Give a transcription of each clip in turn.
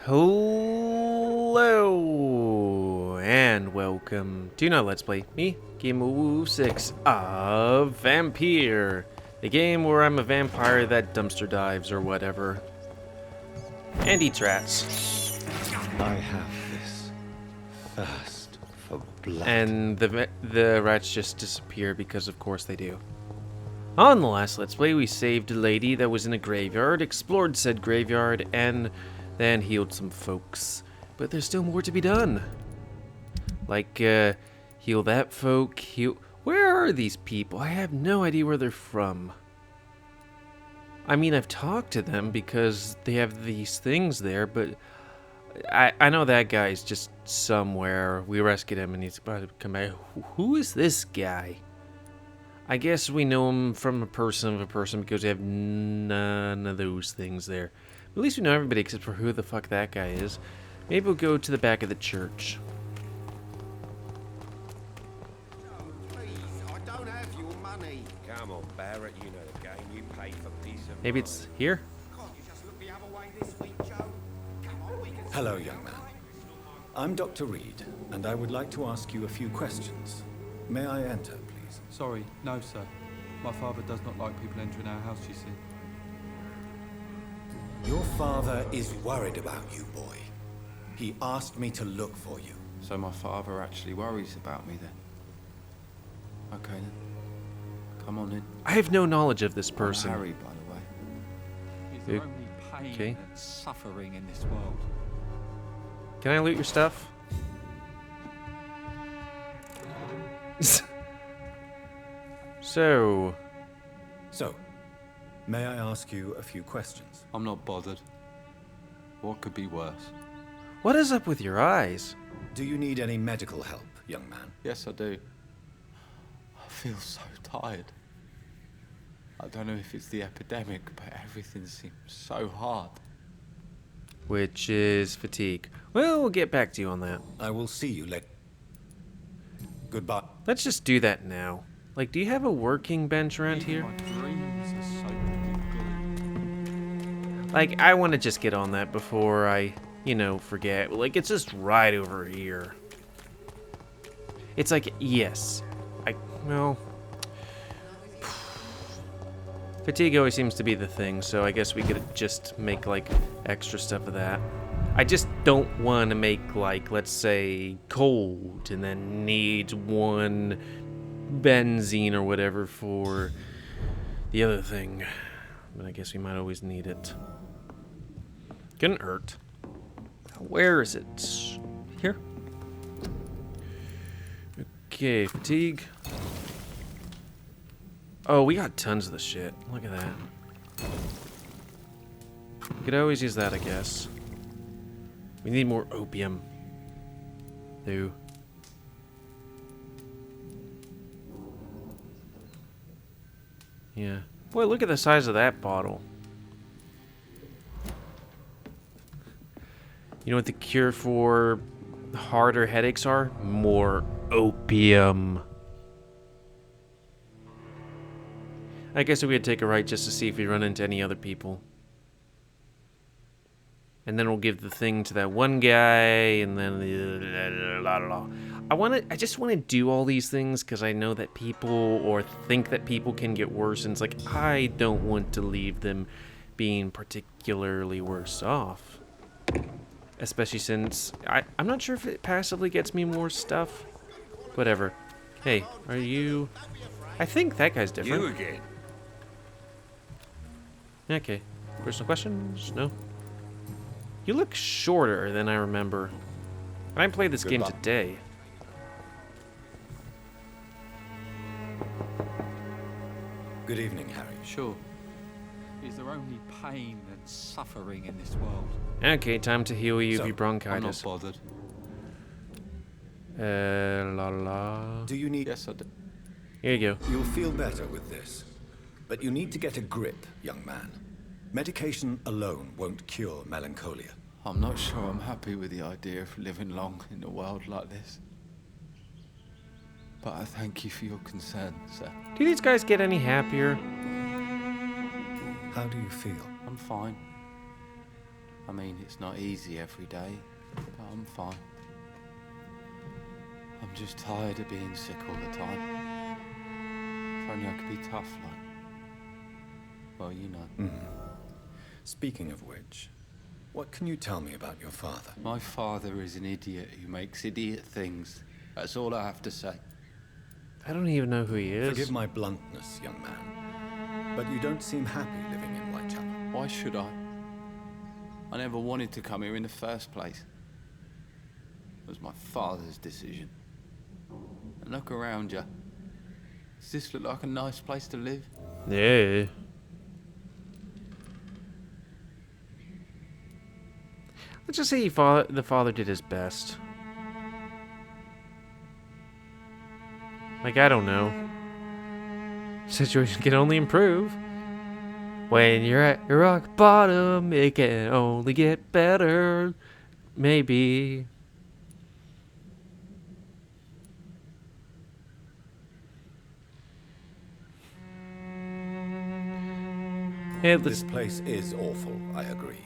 Hello and welcome to another Let's Play. Me, GamerWolfSix of Vampyr, the game where I'm a vampire that dumpster dives or whatever and eats rats. I have this thirst for blood. And the rats just disappear because of course they do. On the last Let's Play, we saved a lady that was in a graveyard, explored said graveyard, and then healed some folks. But there's still more to be done. Like, heal that folk, Where are these people? I have no idea where they're from. I mean, I've talked to them because they have these things there, but I know that guy's just somewhere. We rescued him and he's about to come back. Who is this guy? I guess we know him from a person because we have none of those things there. At least we know everybody except for who the fuck that guy is. Maybe we'll go to the back of the church. Please, I don't have your money. Come on, Barrett, you know the game. You pay for peace of Maybe it's here? Can't you just look the other way this week, Joe? Come on, we can... Hello, young man. I'm Dr. Reid, and I would like to ask you a few questions. May I enter, please? Sorry, no sir. My father does not like people entering our house, you see. Your father is worried about you, boy. He asked me to look for you. So my father actually worries about me then? Okay then. Come on in. I have no knowledge of this person. I'm Harry, by the way. Is there only pain Okay. and suffering in this world? Can I loot your stuff? So, May I ask you a few questions? I'm not bothered. What could be worse? what is up with your eyes? Do you need any medical help, young man? Yes, I do. I feel so tired. I don't know if it's the epidemic, but everything seems so hard. Which is fatigue. Well, we'll get back to you on that. I will see you later. Goodbye. Let's just do that now. Like, do you have a working bench around Even here? my dreams are soaked in gloom. Like, I want to just get on that before I, forget. Like, it's just right over here. It's like, yes. Well... Fatigue always seems to be the thing, so I guess we could just make, like, extra stuff of that. I just don't want to make, like, let's say, cold, and then need one benzene or whatever for the other thing. But I guess we might always need it. Couldn't hurt. Where is it? Here? Okay, fatigue. Oh, we got tons of the shit. Look at that. We could always use that, I guess. We need more opium. Though. Yeah. Boy, look at the size of that bottle. You know what the cure for harder headaches are? More opium. I guess we could take a right just to see if we run into any other people. And then we'll give the thing to that one guy, and then I just want to do all these things because I know that people, or think that people can get worse, and it's like, I don't want to leave them being particularly worse off. Especially since, I'm not sure if it passively gets me more stuff. Whatever. Hey, are you... I think that guy's different. You again? Okay. Personal questions? No. You look shorter than I remember. And I played this game today. Good evening, Harry. Sure. Is there only pain and suffering in this world? Okay, time to heal you of So, your I'm not bronchitis. bothered. La. Do you need... Yes, I do. Here you go. You'll feel better with this. But you need to get a grip, young man. Medication alone won't cure melancholia. I'm not sure I'm happy with the idea of living long in a world like this. But I thank you for your concern, sir. Do these guys get any happier? How do you feel? I'm fine. I mean, it's not easy every day, but I'm fine. I'm just tired of being sick all the time. If only I could be tough, like. Well, you know. Speaking of which, what can you tell me about your father? My father is an idiot who makes idiot things. That's all I have to say. I don't even know who he is. Forgive my bluntness, young man, but you don't seem happy living in Whitechapel. Why should I? I never wanted to come here in the first place. It was my father's decision. And look around you. Does this look like a nice place to live? Yeah. Let's just say the father did his best. Like, I don't know. Situation can only improve. When you're at your rock bottom, it can only get better. Maybe. Yeah, This place is awful, I agree.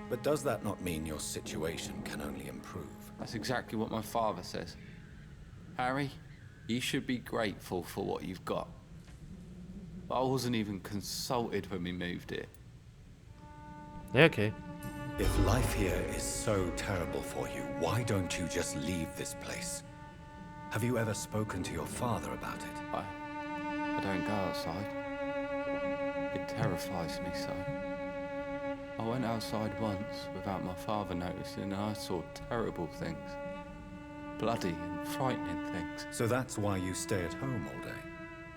But does that not mean your situation can only improve? That's exactly what my father says. Harry, you should be grateful for what you've got. But I wasn't even consulted when we moved here. Yeah, okay. If life here is so terrible for you, why don't you just leave this place? Have you ever spoken to your father about it? I don't go outside. It terrifies me so. I went outside once without my father noticing and I saw terrible things. Bloody and frightening things. So that's why you stay at home all day?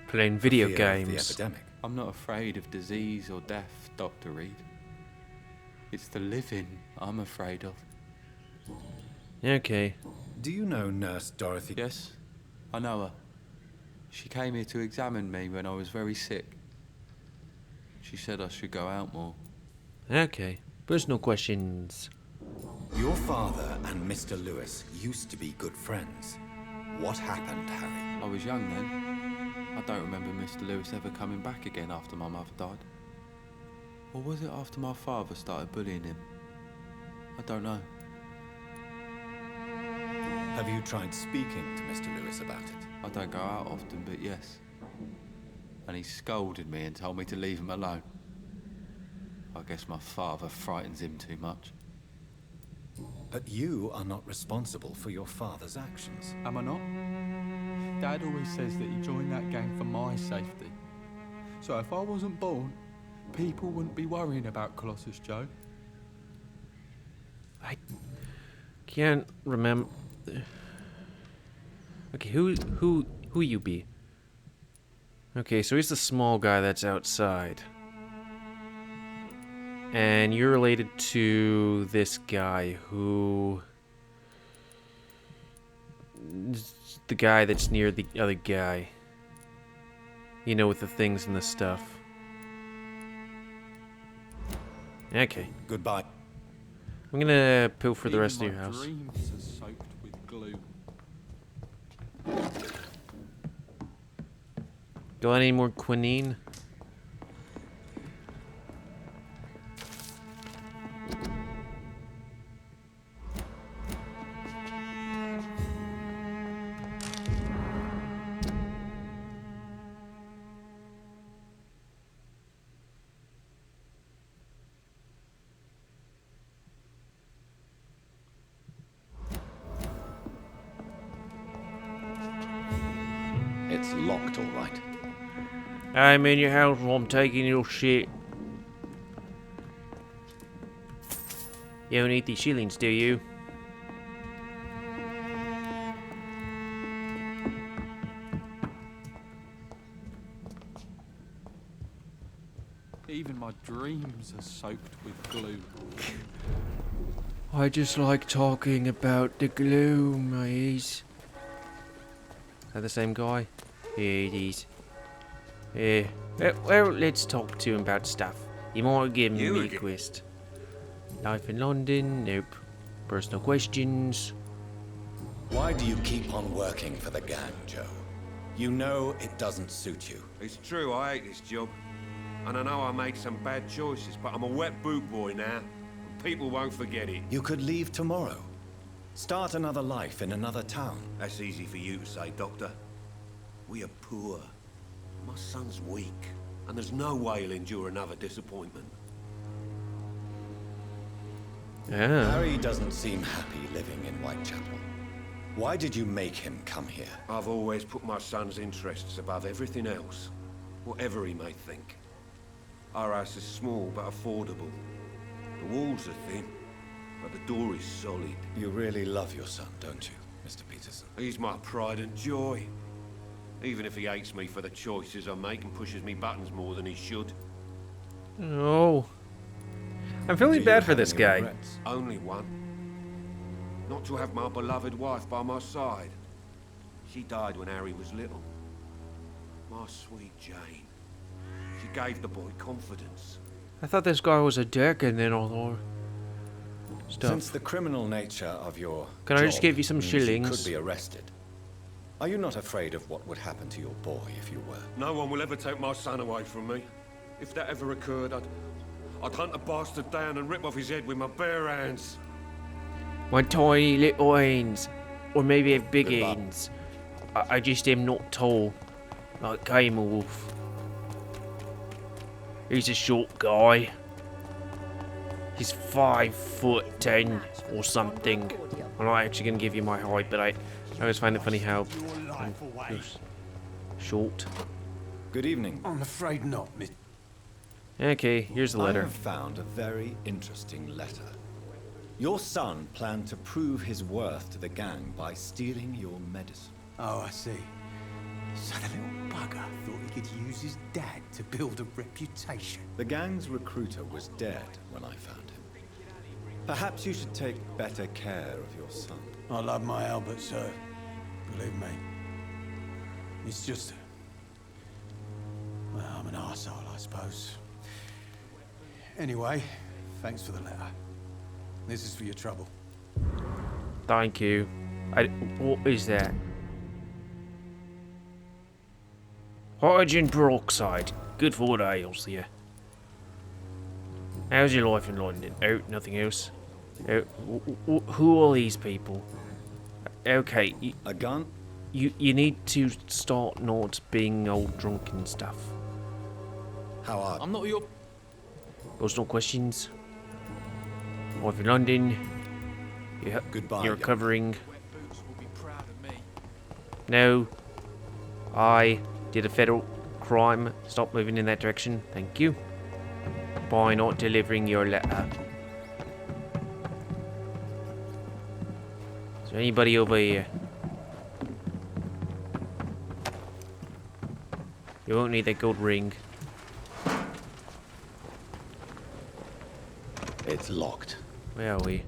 Playing video Fear of games. the epidemic. I'm not afraid of disease or death, Dr. Reid. It's the living I'm afraid of. Yeah, okay. Do you know Nurse Dorothy? Yes, I know her. She came here to examine me when I was very sick. She said I should go out more. Okay. Personal questions. Your father and Mr. Lewis used to be good friends. What happened, Harry? I was young then. I don't remember Mr. Lewis ever coming back again after my mother died. Or was it after my father started bullying him? I don't know. Have you tried speaking to Mr. Lewis about it? I don't go out often, but yes. And he scolded me and told me to leave him alone. I guess my father frightens him too much. But you are not responsible for your father's actions. Am I not? Dad always says that he joined that gang for my safety. So if I wasn't born, people wouldn't be worrying about Colossus Joe. I can't remember. Okay, who you be? Okay, so he's the small guy that's outside. And you're related to this guy who... The guy that's near the other guy. You know, with the things and the stuff. Okay. Goodbye. I'm gonna pilfer the rest of Even your my house. dreams are soaked with glue. Got any more quinine? It's locked, all right. I'm in your house while I'm taking your shit. You don't need these shillings, do you? Even my dreams are soaked with glue. I just like talking about the gloom, is. Is that the same guy? Yeah, it is. Yeah. Well, let's talk to him about stuff. You might give me a quest. Life in London? Nope. Personal questions? Why do you keep on working for the gang, Joe? You know it doesn't suit you. It's true, I hate this job. And I know I made some bad choices, but I'm a wet boot boy now. People won't forget it. You could leave tomorrow. Start another life in another town. That's easy for you to say, Doctor. We are poor. My son's weak, and there's no way he'll endure another disappointment. Yeah. Harry doesn't seem happy living in Whitechapel. Why did you make him come here? I've always put my son's interests above everything else, whatever he may think. Our house is small but affordable. The walls are thin, but the door is solid. You really love your son, don't you, Mr. Peterson? He's my pride and joy. Even if he hates me for the choices I make and pushes me buttons more than he should. Oh. I'm feeling Do bad you for have this any guy. regrets? Only one. Not to have my beloved wife by my side. She died when Harry was little. My sweet Jane. She gave the boy confidence. I thought this guy was a dick and then all stuff. Since the criminal nature of your Can I just job give you some means you shillings? could be arrested. Are you not afraid of what would happen to your boy if you were? No one will ever take my son away from me. If that ever occurred, I'd hunt the bastard down and rip off his head with my bare hands. My tiny little hands. Or maybe have big Good luck. hands. I just am not tall. Like GamerWolf. He's a short guy. He's 5'10" or something. I'm not actually gonna give you my height, but I always find it funny how short. Good evening. I'm afraid not, Miss. Okay, here's the I letter. have found a very interesting letter. Your son planned to prove his worth to the gang by stealing your medicine. Oh, I see. So the little bugger thought he could use his dad to build a reputation. The gang's recruiter was dead when I found him. Perhaps you should take better care of your son. I love my Albert, sir. Believe me. It's just... well, I'm an arsehole, I suppose. Anyway, thanks for the letter. This is for your trouble. Thank you. What is that? Hydrogen peroxide. Good for the ails here. How's your life in London? Oh, nothing else. Oh, who are these people? Okay, A gun? you need to start not being all drunk and stuff. How are I'm not your... Those no questions. Life in London. Goodbye, You're young covering. Boots will be proud of me. No. I did a federal crime. Stop moving in that direction. Thank you. By not delivering your letter. Is there anybody over here? You won't need that gold ring. It's locked. Where are we?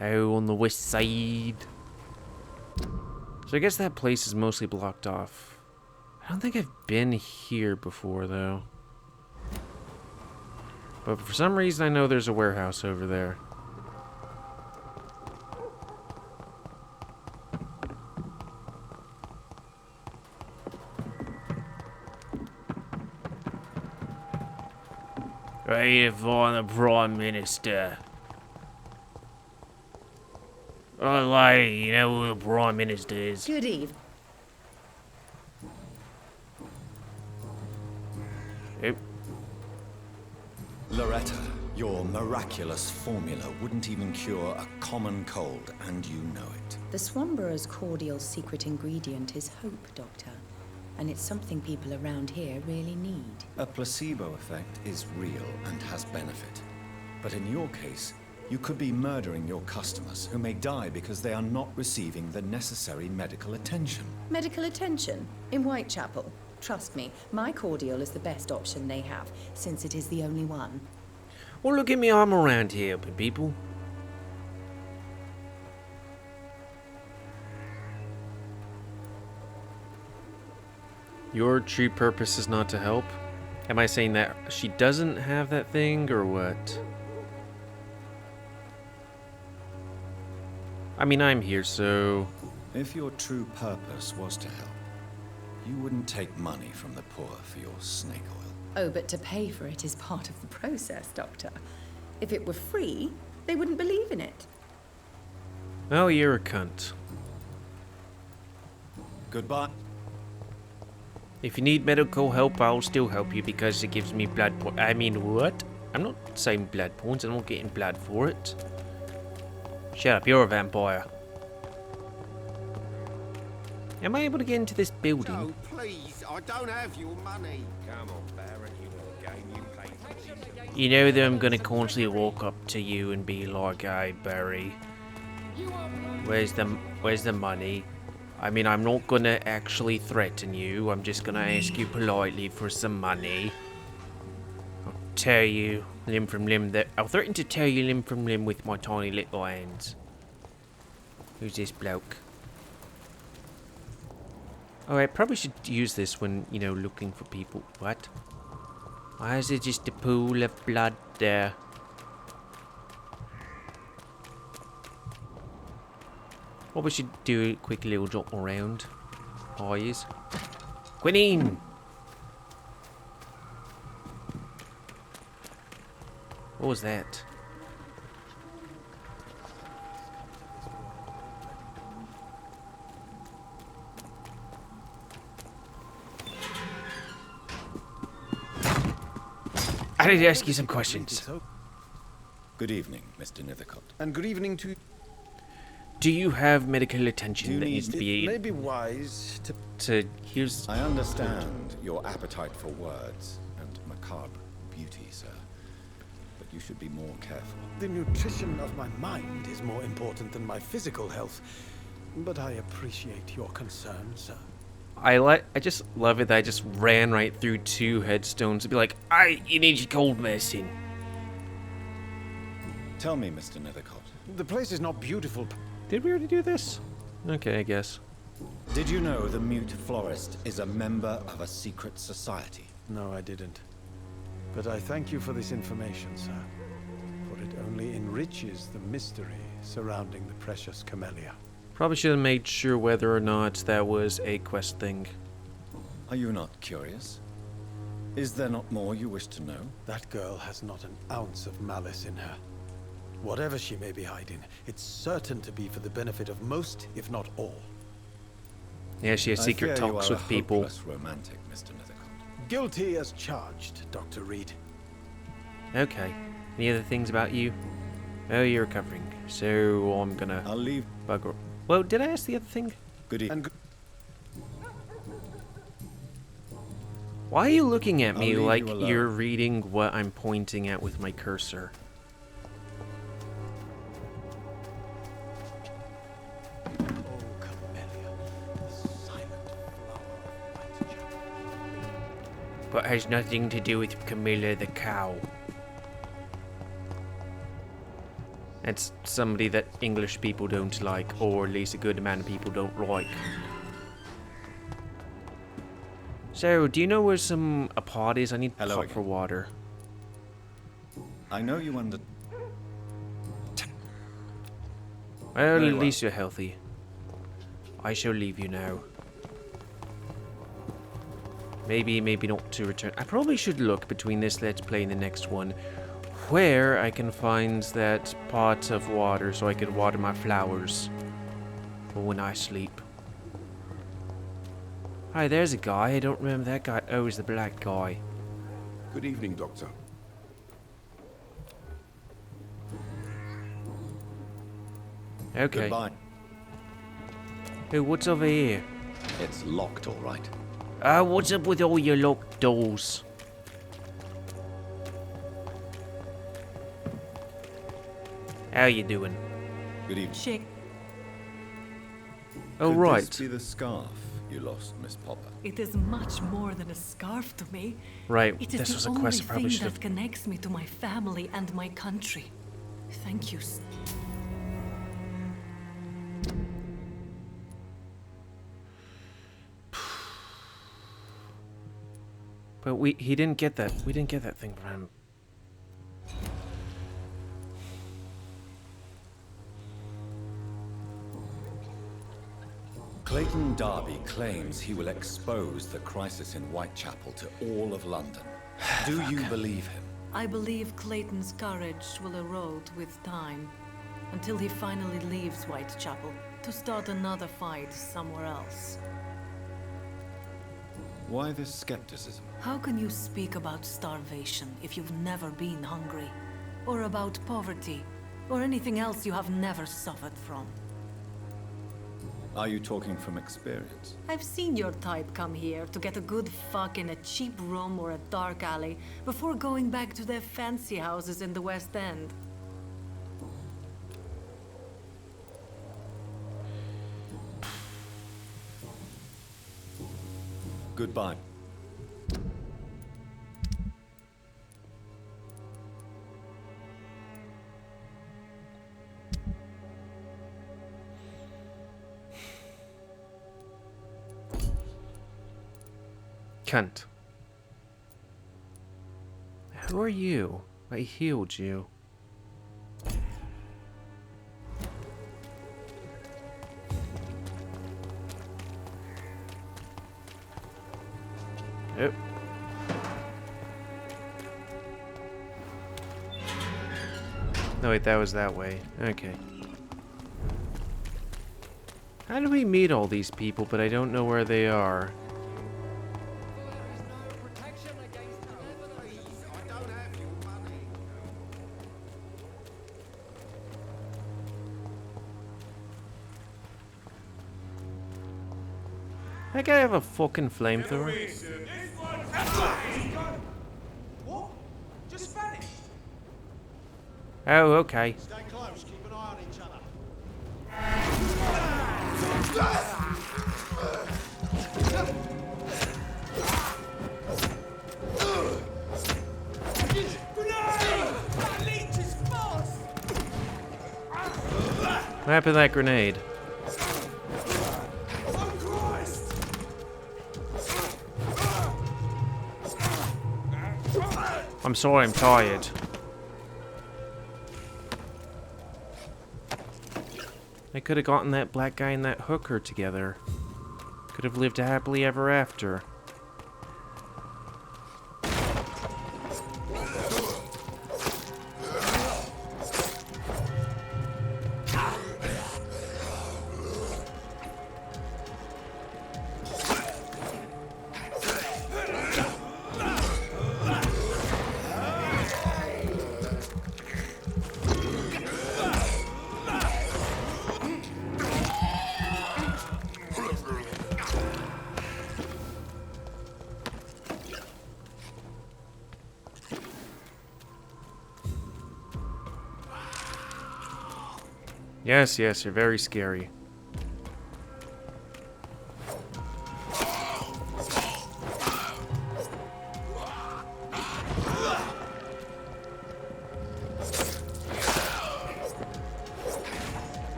Oh, on the west side. So I guess that place is mostly blocked off. I don't think I've been here before, though. But for some reason, I know there's a warehouse over there. Ready to find the Prime Minister. Oh, lady, you know who the Prime Minister is? Good evening. Oh, Loretta, your miraculous formula wouldn't even cure a common cold, and you know it. The Swanborough's cordial secret ingredient is hope, Doctor. And it's something people around here really need. A placebo effect is real and has benefit. But in your case, you could be murdering your customers who may die because they are not receiving the necessary medical attention. Medical attention in Whitechapel. Trust me, my cordial is the best option they have, since it is the only one. well, look at me arm around here, people. Your true purpose is not to help? Am I saying that she doesn't have that thing, or what? I mean, I'm here, so... If your true purpose was to help, you wouldn't take money from the poor for your snake oil. Oh, but to pay for it is part of the process, Doctor. If it were free, they wouldn't believe in it. Oh, you're a cunt. Goodbye. If you need medical help, I'll still help you because it gives me blood points. I mean, what? I'm not saying blood points. I'm not getting blood for it. Shut up, you're a vampire. Am I able to get into this building? Oh, please, I don't have your money. Come on, Baron, you know the game you play for. You know that I'm gonna constantly walk up to you and be like, "Hey, Barry, where's the money?" I mean, I'm not gonna actually threaten you. I'm just gonna ask you politely for some money. I'll tear you limb from limb. I'll threaten to tear you limb from limb with my tiny little hands. Who's this bloke? Oh, I probably should use this when, you know, looking for people. What? Why is it just a pool of blood there? What we should do, a quick little jump around. Boys. Quinine! What was that? I need to ask you some questions. Good evening, Mr. Nethercott. And good evening to Do you have medical attention Do you that need- needs to It be may be wise to here's I understand your appetite for words and macabre beauty, sir. But you should be more careful. the nutrition of my mind is more important than my physical health. But I appreciate your concern, sir. I just love it that I just ran right through 2 headstones to be like, you need your cold medicine. Tell me, Mr. Nethercott, The place is not beautiful. Did we already do this? Okay, I guess. did you know the mute florist is a member of a secret society? No, I didn't. But I thank you for this information, sir. For it only enriches the mystery surrounding the precious camellia. Probably should have made sure whether or not that was a quest thing. Are you not curious? Is there not more you wish to know? That girl has not an ounce of malice in her. Whatever she may be hiding, it's certain to be for the benefit of most, if not all. Yeah, she has I secret fear you talks are with a people. hopeless romantic, Mr. Nethercott. Guilty as charged, Dr. Reid. Okay. Any other things about you? Oh, you're recovering. So I'm gonna I'll leave. bugger. Well, did I ask the other thing? Good evening. Why are you looking at I'll me leave like you alone. you're reading what I'm pointing at with my cursor? Oh, camellia, the silent flower of Whitechapel. But has nothing to do with Camilla the cow. It's somebody that English people don't like, or at least a good amount of people don't like. So, do you know where some a pot is? I need Hello pot again. for water. I know you under. Well, Very at well. least you're healthy. I shall leave you now. Maybe not to return. I probably should look between this Let's Play and the next one where I can find that pot of water so I can water my flowers for when I sleep. Hi, there's a guy. I don't remember that guy. Oh, he's the black guy. Good evening, Doctor. Okay. Goodbye. Hey, what's over here? It's locked, all right. What's up with all your locked doors? How you doing? Good evening. Shake. Oh, Could right. this be the scarf you lost, Miss Popper? It is much more than a scarf to me. Right, It is this the was a only quest I probably thing should that have... connects me to my family and my country. Thank you. But he didn't get that. We didn't get that thing from him. Clayton Darby claims he will expose the crisis in Whitechapel to all of London. Do you believe him? I believe Clayton's courage will erode with time, until he finally leaves Whitechapel to start another fight somewhere else. Why this skepticism? How can you speak about starvation if you've never been hungry? Or about poverty? Or anything else you have never suffered from? Are you talking from experience? I've seen your type come here to get a good fuck in a cheap room or a dark alley before going back to their fancy houses in the West End. Goodbye. Cunt. Who are you? I healed you. Oh. No, wait, that was that way. Okay. How do we meet all these people, but I don't know where they are? That guy have a fucking flamethrower? What? Just vanished. Oh, okay. Stay close, keep an eye on each other. Grenade! That leech is fast! What happened to that grenade? I'm sorry, I'm tired. I could have gotten that black guy and that hooker together. Could have lived happily ever after. Yes, yes, you're very scary.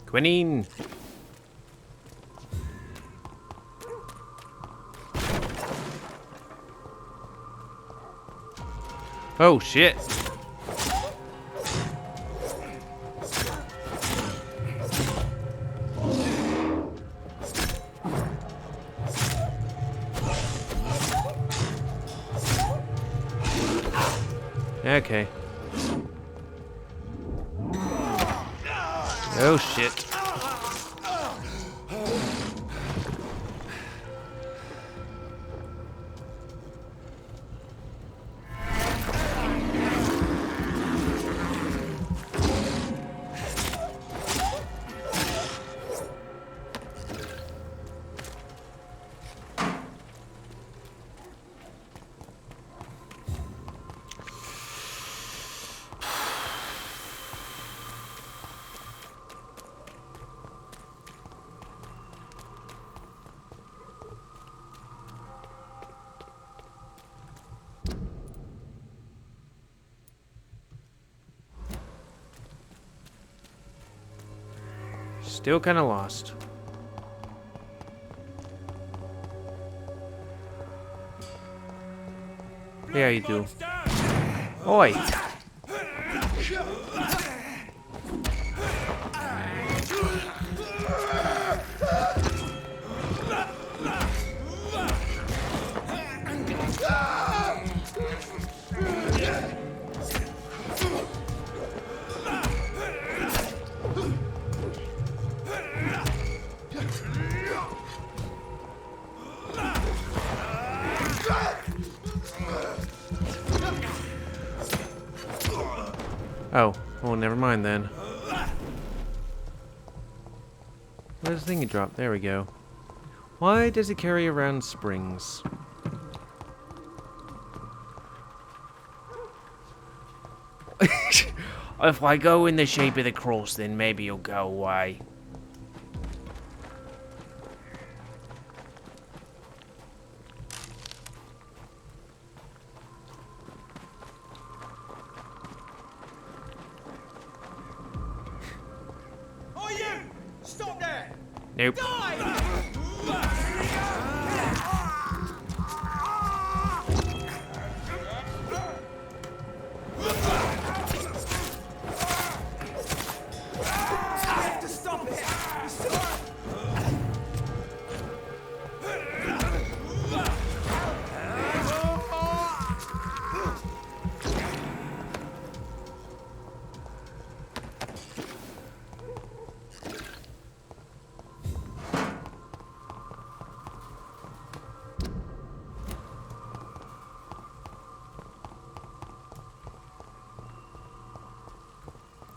Quinine! Oh, shit. Okay. Oh, shit. Still kind of lost. Yeah, you do. Oi! Oh, well, never mind then. Where's the thingy drop? There we go. Why does it carry around springs? If I go in the shape of the cross, then maybe you'll go away. Oh, you! Stop there! Nope.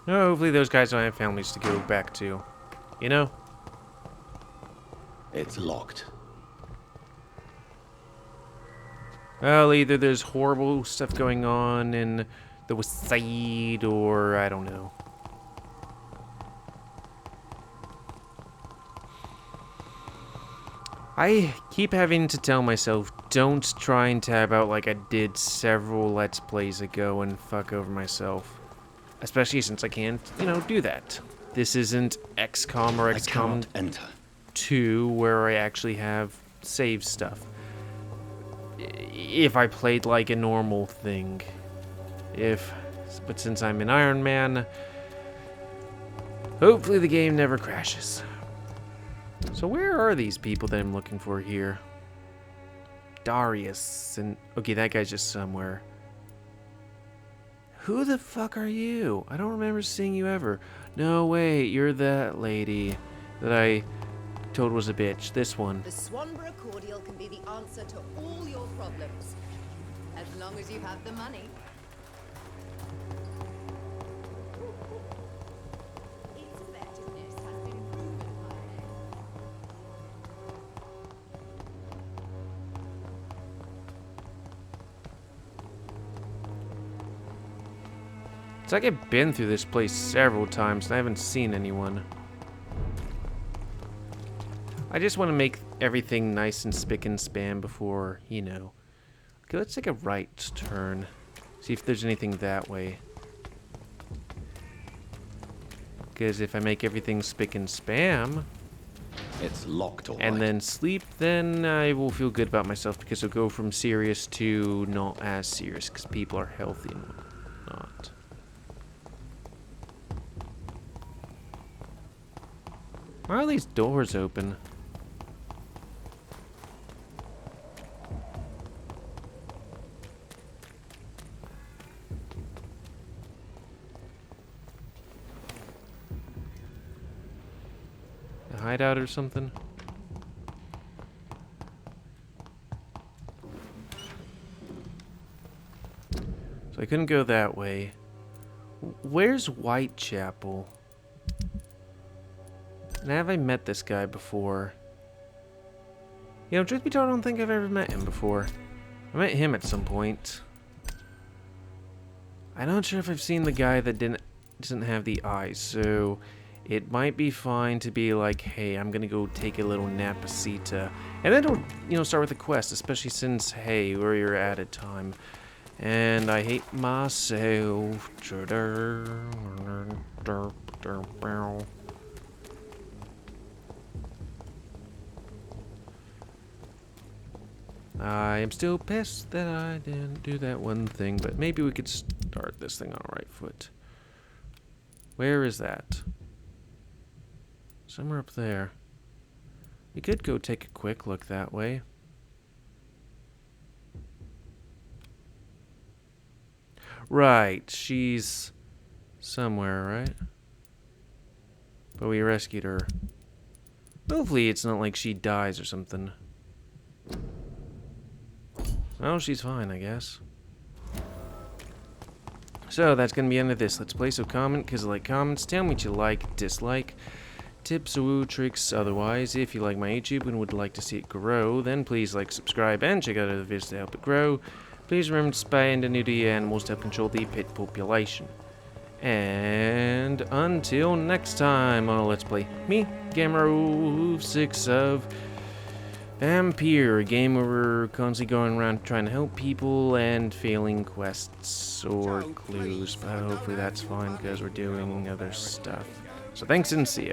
No, hopefully those guys don't have families to go back to. You know? It's locked. Well, either there's horrible stuff going on in the West Side, or I don't know. I keep having to tell myself, don't try and tab out like I did several Let's Plays ago and fuck over myself. Especially since I can't, you know, do that. This isn't XCOM or XCOM 2 where I actually have save stuff. If I played like a normal thing. But since I'm an Iron Man, hopefully the game never crashes. So where are these people that I'm looking for here? Darius and... Okay, that guy's just somewhere. Who the fuck are you? I don't remember seeing you ever. No, wait, you're that lady that I told was a bitch. This one. The Swanborough cordial can be the answer to all your problems. As long as you have the money. Its effectiveness has been proven by It's like I've been through this place several times and I haven't seen anyone. I just want to make everything nice and spick and span before, you know. Okay, let's take a right turn. See if there's anything that way. Because if I make everything spick and spam... It's locked, all and right. then sleep, then I will feel good about myself because I'll go from serious to not as serious because people are healthy and whatnot. Why are these doors open? A hideout or something? So I couldn't go that way. Where's Whitechapel? And have I met this guy before? You know, truth be told, I don't think I've ever met him before. I met him at some point. I'm not sure if I've seen the guy that doesn't have the eyes, so it might be fine to be like, hey, I'm gonna go take a little napacita. And then it'll, you know, start with a quest, especially since, hey, we're at a time. And I hate myself. I am still pissed that I didn't do that one thing, but maybe we could start this thing on the right foot. Where is that? Somewhere up there. We could go take a quick look that way. Right, she's somewhere, right? But we rescued her. Hopefully it's not like she dies or something. Oh, she's fine, I guess. So, that's going to be the end of this Let's Play. So comment, because I like comments. Tell me what you like, dislike. Tips, woo, tricks, otherwise. If you like my YouTube and would like to see it grow, then please like, subscribe, and check out other videos to help it grow. Please remember to spay and neuter your animals to help control the pet population. And until next time on Let's Play, me, GamerWolfSix of Vampyr, a game where we're constantly going around trying to help people and failing quests or clues, but hopefully that's fine because we're doing other stuff. So thanks and see ya.